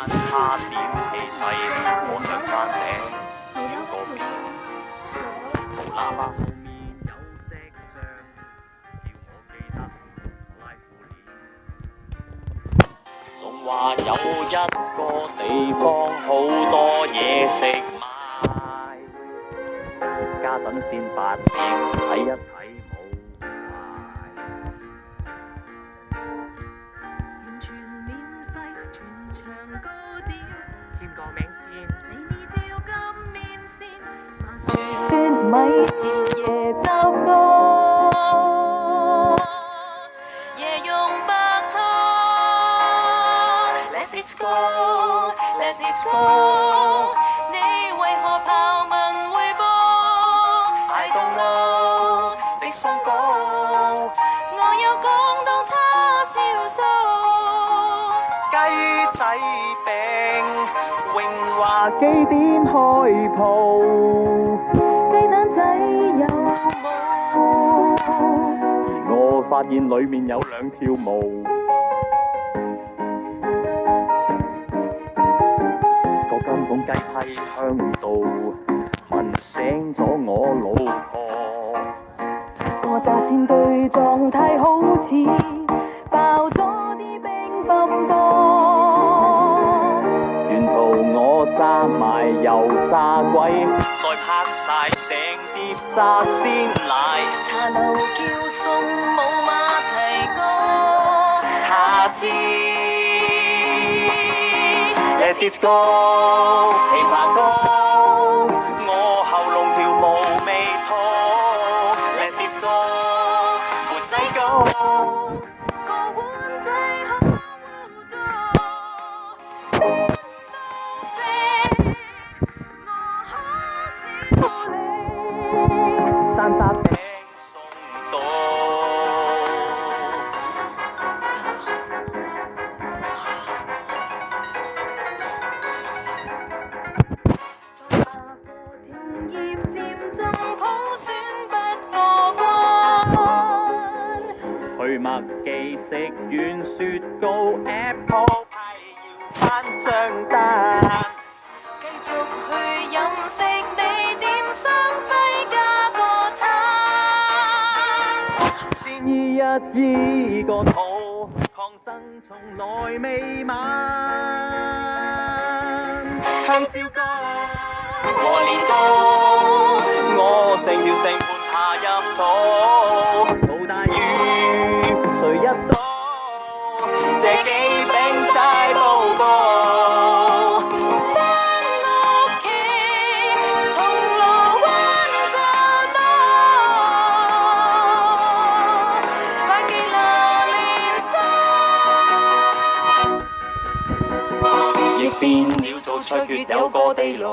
差點氣勢，我向山頂小個邊，無喇叭後面有隻象，叫我記得拉褲鏈。仲話有一個地方好多嘢食買，家陣先8點，睇一睇冇壞。完全免費，全場高調，簽個名先。你照金面線，麻薯雪米前夜雜歌，夜用白拖。Let's it go, let's it go， 你為何刨問匯報 ？I don't know， 食相高，我有廣東叉燒酥。雞仔餅，榮華幾點開鋪？雞蛋仔有冇？而我發現裡面有兩條毛。嗰間房雞批香到，聞醒咗我老婆。個炸煎堆狀態好似爆咗啲乒乓波，沿途我炸埋又炸鬼，再拍晒成碟炸鮮奶。茶樓叫餸冇馬蹄哥，下次 Let's it go， 琵琶歌，我喉嚨條毛未拖。Let's it go， 缽仔糕。個碗仔好污糟，邊都食，我可是無理。山楂餅送到，在罷課停業佔中普選不過關。去麥記食完雪糕 ，Apple 派要返張單。繼續去飲食美點雙輝加個餐。先醫一個肚，抗爭從來未晚。香蕉哥，我練到，我成條成盤爬入肚。老大魚，誰一刀？這幾餅大報告。返屋企，銅鑼灣就到，快記拿連衫。亦變了做卓越有個地牢。